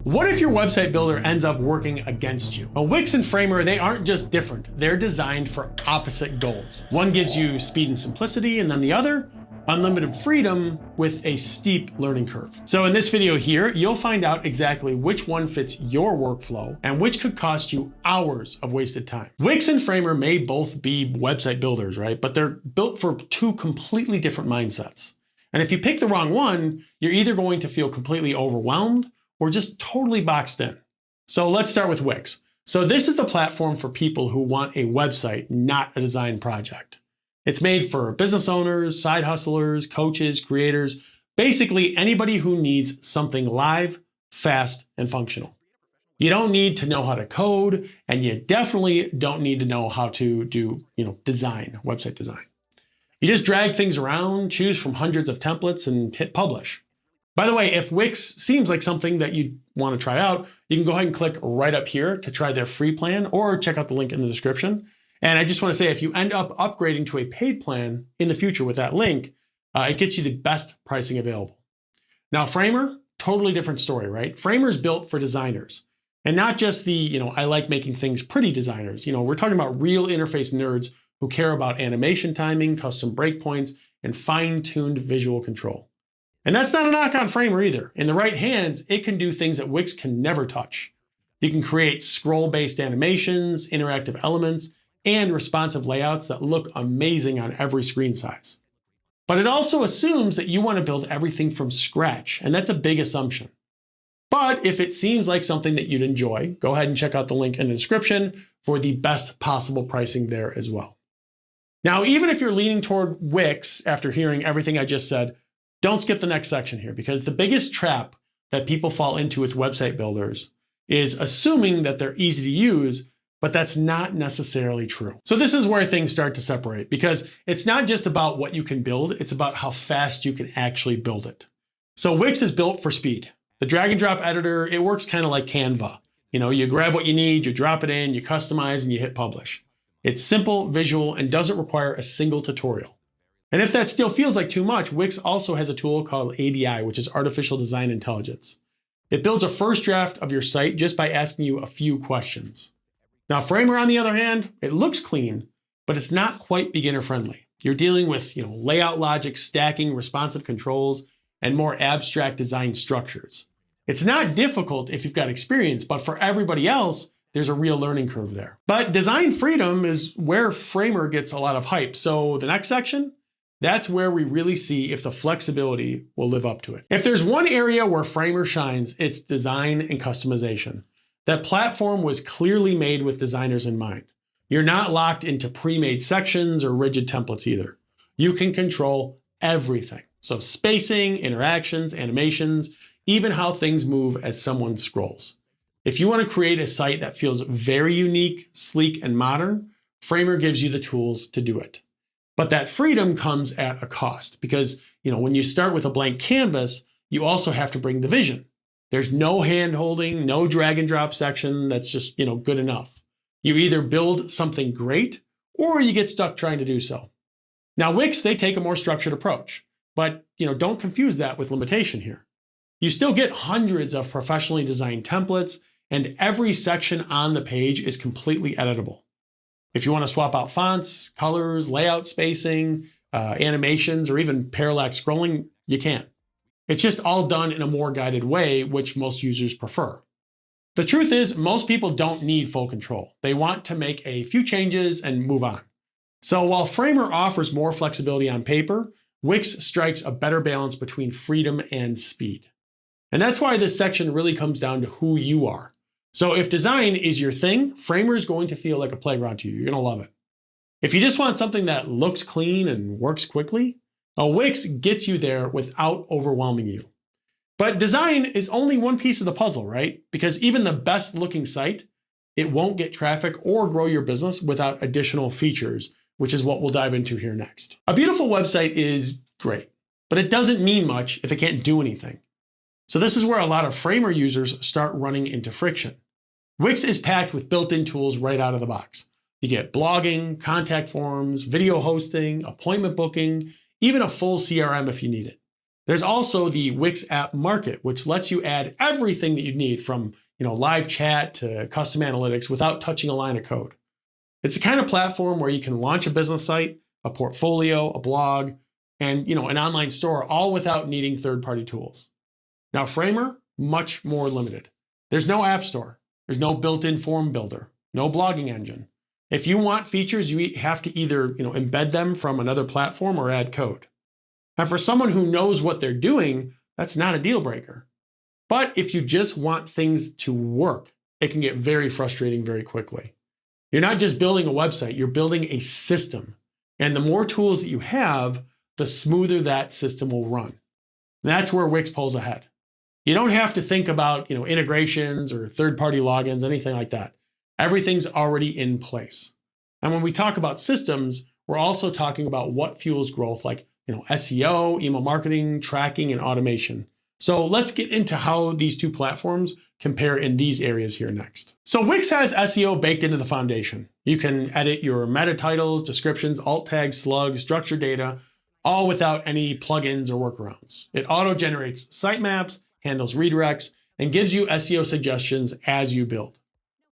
What if your website builder ends up working against you? Well, Wix and Framer, they aren't just different. They're designed for opposite goals. One gives you speed and simplicity, and then the other, unlimited freedom with a steep learning curve. So in this video here, you'll find out exactly which one fits your workflow and which could cost you hours of wasted time. Wix and Framer may both be website builders, right? But they're built for two completely different mindsets. And if you pick the wrong one, you're either going to feel completely overwhelmed or just totally boxed in. So let's start with Wix. So this is the platform for people who want a website, not a design project. It's made for business owners, side hustlers, coaches, creators, basically anybody who needs something live, fast, and functional. You don't need to know how to code, and you definitely don't need to know how to do, design, website design. You just drag things around, choose from hundreds of templates, and hit publish. By the way, if Wix seems like something that you want to try out, you can go ahead and click right up here to try their free plan or check out the link in the description. And I just want to say, if you end up upgrading to a paid plan in the future with that link, it gets you the best pricing available. Now, Framer, totally different story, right? Framer is built for designers and not just the, I like making things pretty designers. We're talking about real interface nerds who care about animation timing, custom breakpoints, and fine-tuned visual control. And that's not a knock on Framer either. In the right hands, it can do things that Wix can never touch. You can create scroll-based animations, interactive elements, and responsive layouts that look amazing on every screen size. But it also assumes that you want to build everything from scratch, and that's a big assumption. But if it seems like something that you'd enjoy, go ahead and check out the link in the description for the best possible pricing there as well. Now, even if you're leaning toward Wix after hearing everything I just said, don't skip the next section here, because the biggest trap that people fall into with website builders is assuming that they're easy to use, but that's not necessarily true. So this is where things start to separate, because it's not just about what you can build, it's about how fast you can actually build it. So Wix is built for speed. The drag and drop editor, it works kind of like Canva. You grab what you need, you drop it in, you customize, and you hit publish. It's simple, visual, and doesn't require a single tutorial. And if that still feels like too much, Wix also has a tool called ADI, which is Artificial Design Intelligence. It builds a first draft of your site just by asking you a few questions. Now, Framer, on the other hand, it looks clean, but it's not quite beginner friendly. You're dealing with, layout logic, stacking, responsive controls, and more abstract design structures. It's not difficult if you've got experience, but for everybody else, there's a real learning curve there. But design freedom is where Framer gets a lot of hype. So the next section, that's where we really see if the flexibility will live up to it. If there's one area where Framer shines, it's design and customization. That platform was clearly made with designers in mind. You're not locked into pre-made sections or rigid templates either. You can control everything. So spacing, interactions, animations, even how things move as someone scrolls. If you want to create a site that feels very unique, sleek, and modern, Framer gives you the tools to do it. But that freedom comes at a cost because, when you start with a blank canvas, you also have to bring the vision. There's no hand-holding, no drag and drop section that's just, good enough. You either build something great or you get stuck trying to do so. Now, Wix, they take a more structured approach, but, don't confuse that with limitation here. You still get hundreds of professionally designed templates, and every section on the page is completely editable. If you want to swap out fonts, colors, layout spacing, animations, or even parallax scrolling, you can. It's just all done in a more guided way, which most users prefer. The truth is, most people don't need full control. They want to make a few changes and move on. So while Framer offers more flexibility on paper, Wix strikes a better balance between freedom and speed. And that's why this section really comes down to who you are. So if design is your thing, Framer is going to feel like a playground to you. You're going to love it. If you just want something that looks clean and works quickly, Wix gets you there without overwhelming you. But design is only one piece of the puzzle, right? Because even the best looking site, it won't get traffic or grow your business without additional features, which is what we'll dive into here next. A beautiful website is great, but it doesn't mean much if it can't do anything. So this is where a lot of Framer users start running into friction. Wix is packed with built-in tools right out of the box. You get blogging, contact forms, video hosting, appointment booking, even a full CRM if you need it. There's also the Wix App Market, which lets you add everything that you need from live chat to custom analytics without touching a line of code. It's the kind of platform where you can launch a business site, a portfolio, a blog, and an online store, all without needing third-party tools. Now, Framer, much more limited. There's no app store. There's no built-in form builder, no blogging engine. If you want features, you have to either embed them from another platform or add code. And for someone who knows what they're doing, that's not a deal breaker. But if you just want things to work, it can get very frustrating very quickly. You're not just building a website, you're building a system. And the more tools that you have, the smoother that system will run. And that's where Wix pulls ahead. You don't have to think about integrations or third-party logins, anything like that. Everything's already in place. And when we talk about systems, we're also talking about what fuels growth, like SEO, email marketing, tracking, and automation. So let's get into how these two platforms compare in these areas here next. So Wix has SEO baked into the foundation. You can edit your meta titles, descriptions, alt tags, slugs, structured data, all without any plugins or workarounds. It auto-generates sitemaps, handles redirects, and gives you SEO suggestions as you build.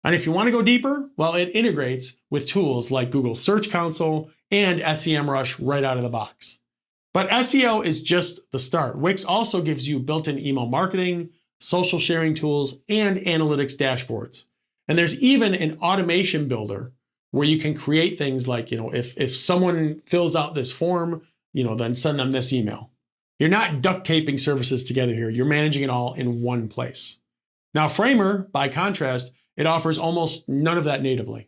And if you want to go deeper, well, it integrates with tools like Google Search Console and SEMrush right out of the box. But SEO is just the start. Wix also gives you built-in email marketing, social sharing tools, and analytics dashboards. And there's even an automation builder where you can create things like, if someone fills out this form, then send them this email. You're not duct taping services together here. You're managing it all in one place. Now, Framer, by contrast, it offers almost none of that natively.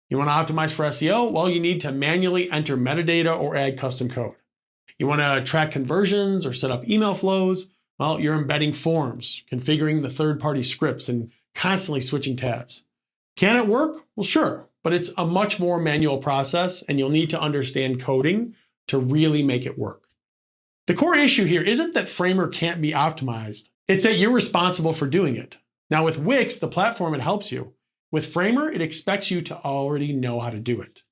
You want to optimize for SEO? Well, you need to manually enter metadata or add custom code. You want to track conversions or set up email flows? Well, you're embedding forms, configuring the third-party scripts, and constantly switching tabs. Can it work? Well, sure, but it's a much more manual process, and you'll need to understand coding to really make it work. The core issue here isn't that Framer can't be optimized. It's that you're responsible for doing it. Now with Wix, the platform, it helps you. With Framer, it expects you to already know how to do it.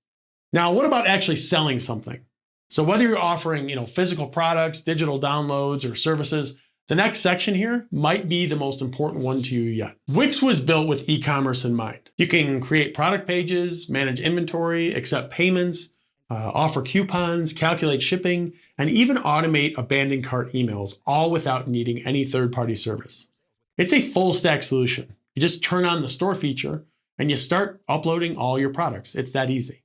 Now, what about actually selling something? So whether you're offering, physical products, digital downloads, or services, the next section here might be the most important one to you yet. Wix was built with e-commerce in mind. You can create product pages, manage inventory, accept payments, offer coupons, calculate shipping, and even automate abandoned cart emails, all without needing any third-party service. It's a full stack solution. You just turn on the store feature and you start uploading all your products. It's that easy.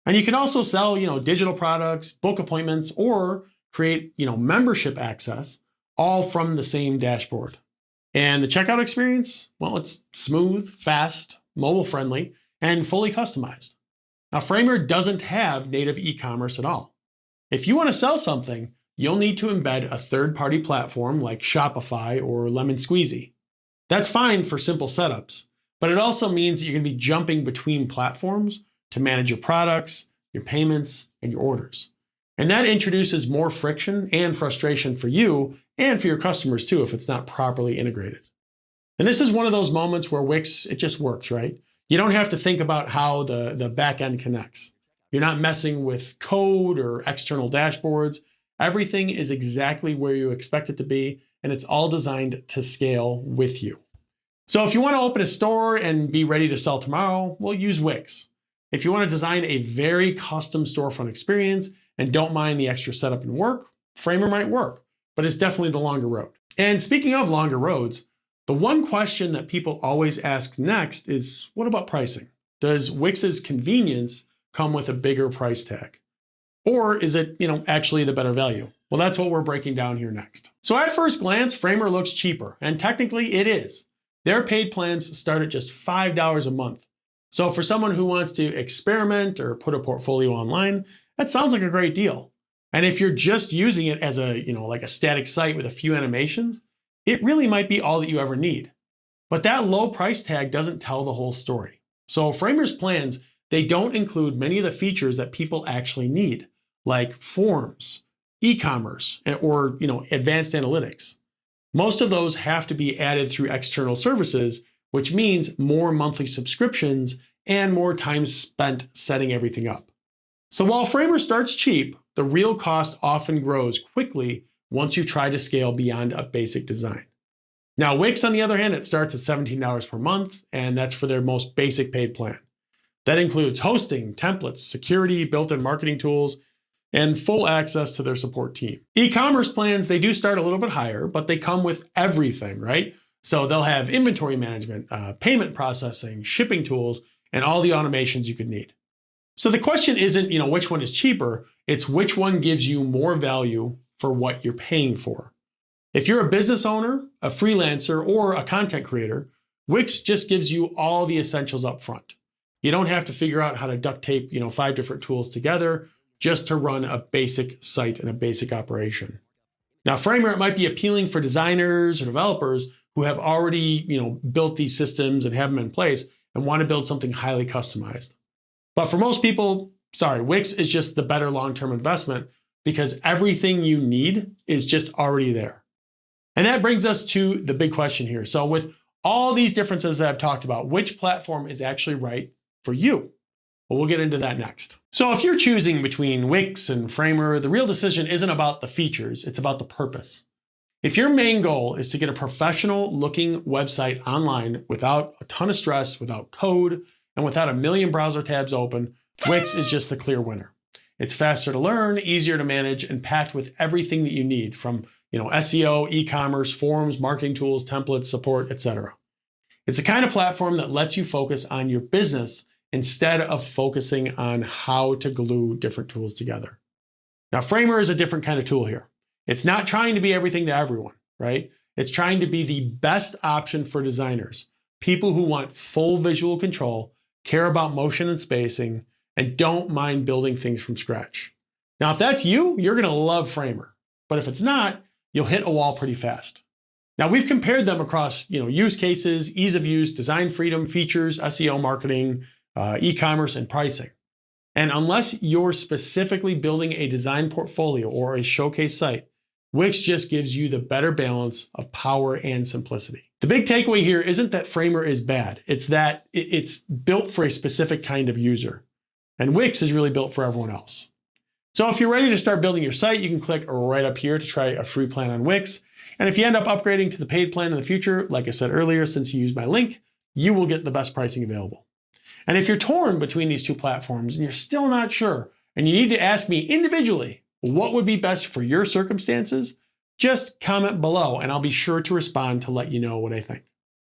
And you can also sell, digital products, book appointments, or create, membership access, all from the same dashboard. And the checkout experience, well, it's smooth, fast, mobile friendly, and fully customized. Now, Framer doesn't have native e-commerce at all. If you want to sell something, you'll need to embed a third-party platform like Shopify or Lemon Squeezy. That's fine for simple setups, but it also means that you're going to be jumping between platforms to manage your products, your payments, and your orders. And that introduces more friction and frustration for you and for your customers too if it's not properly integrated. And this is one of those moments where Wix, it just works, right? You don't have to think about how the back end connects. You're not messing with code or external dashboards. Everything is exactly where you expect it to be, and it's all designed to scale with you. So if you want to open a store and be ready to sell tomorrow, well, use Wix. If you want to design a very custom storefront experience and don't mind the extra setup and work, Framer might work, but it's definitely the longer road. And speaking of longer roads, the one question that people always ask next is, what about pricing? Does Wix's convenience come with a bigger price tag? Or is it, actually the better value? Well, that's what we're breaking down here next. So at first glance, Framer looks cheaper, and technically it is. Their paid plans start at just $5 a month. So for someone who wants to experiment or put a portfolio online, that sounds like a great deal. And if you're just using it as a, like a static site with a few animations, it really might be all that you ever need. But that low price tag doesn't tell the whole story. So Framer's plans, they don't include many of the features that people actually need, like forms, e-commerce, or advanced analytics. Most of those have to be added through external services, which means more monthly subscriptions and more time spent setting everything up. So while Framer starts cheap, the real cost often grows quickly once you try to scale beyond a basic design. Now, Wix, on the other hand, it starts at $17 per month, and that's for their most basic paid plan. That includes hosting, templates, security, built-in marketing tools, and full access to their support team. E-commerce plans, they do start a little bit higher, but they come with everything, right? So they'll have inventory management, payment processing, shipping tools, and all the automations you could need. So the question isn't, which one is cheaper, it's which one gives you more value for what you're paying for. If you're a business owner, a freelancer, or a content creator, Wix just gives you all the essentials up front. You don't have to figure out how to duct tape, 5 different tools together just to run a basic site and a basic operation. Now, Framer, it might be appealing for designers or developers who have already, built these systems and have them in place and want to build something highly customized. But for most people, Wix is just the better long-term investment because everything you need is just already there. And that brings us to the big question here. So with all these differences that I've talked about, which platform is actually right for you? Well, we'll get into that next. So if you're choosing between Wix and Framer, the real decision isn't about the features, it's about the purpose. If your main goal is to get a professional looking website online without a ton of stress, without code, and without a million browser tabs open, Wix is just the clear winner. It's faster to learn, easier to manage, and packed with everything that you need from SEO, e-commerce, forums, marketing tools, templates, support, etc. It's the kind of platform that lets you focus on your business instead of focusing on how to glue different tools together. Now, Framer is a different kind of tool here. It's not trying to be everything to everyone, right? It's trying to be the best option for designers, people who want full visual control, care about motion and spacing, and don't mind building things from scratch. Now, if that's you, you're going to love Framer. But if it's not, you'll hit a wall pretty fast. Now, we've compared them across use cases, ease of use, design freedom, features, SEO marketing, e-commerce, and pricing. And unless you're specifically building a design portfolio or a showcase site, Wix just gives you the better balance of power and simplicity. The big takeaway here isn't that Framer is bad. It's that it's built for a specific kind of user. And Wix is really built for everyone else. So if you're ready to start building your site, you can click right up here to try a free plan on Wix. And if you end up upgrading to the paid plan in the future, like I said earlier, since you use my link, you will get the best pricing available. And if you're torn between these two platforms and you're still not sure, and you need to ask me individually what would be best for your circumstances, just comment below and I'll be sure to respond to let you know what I think.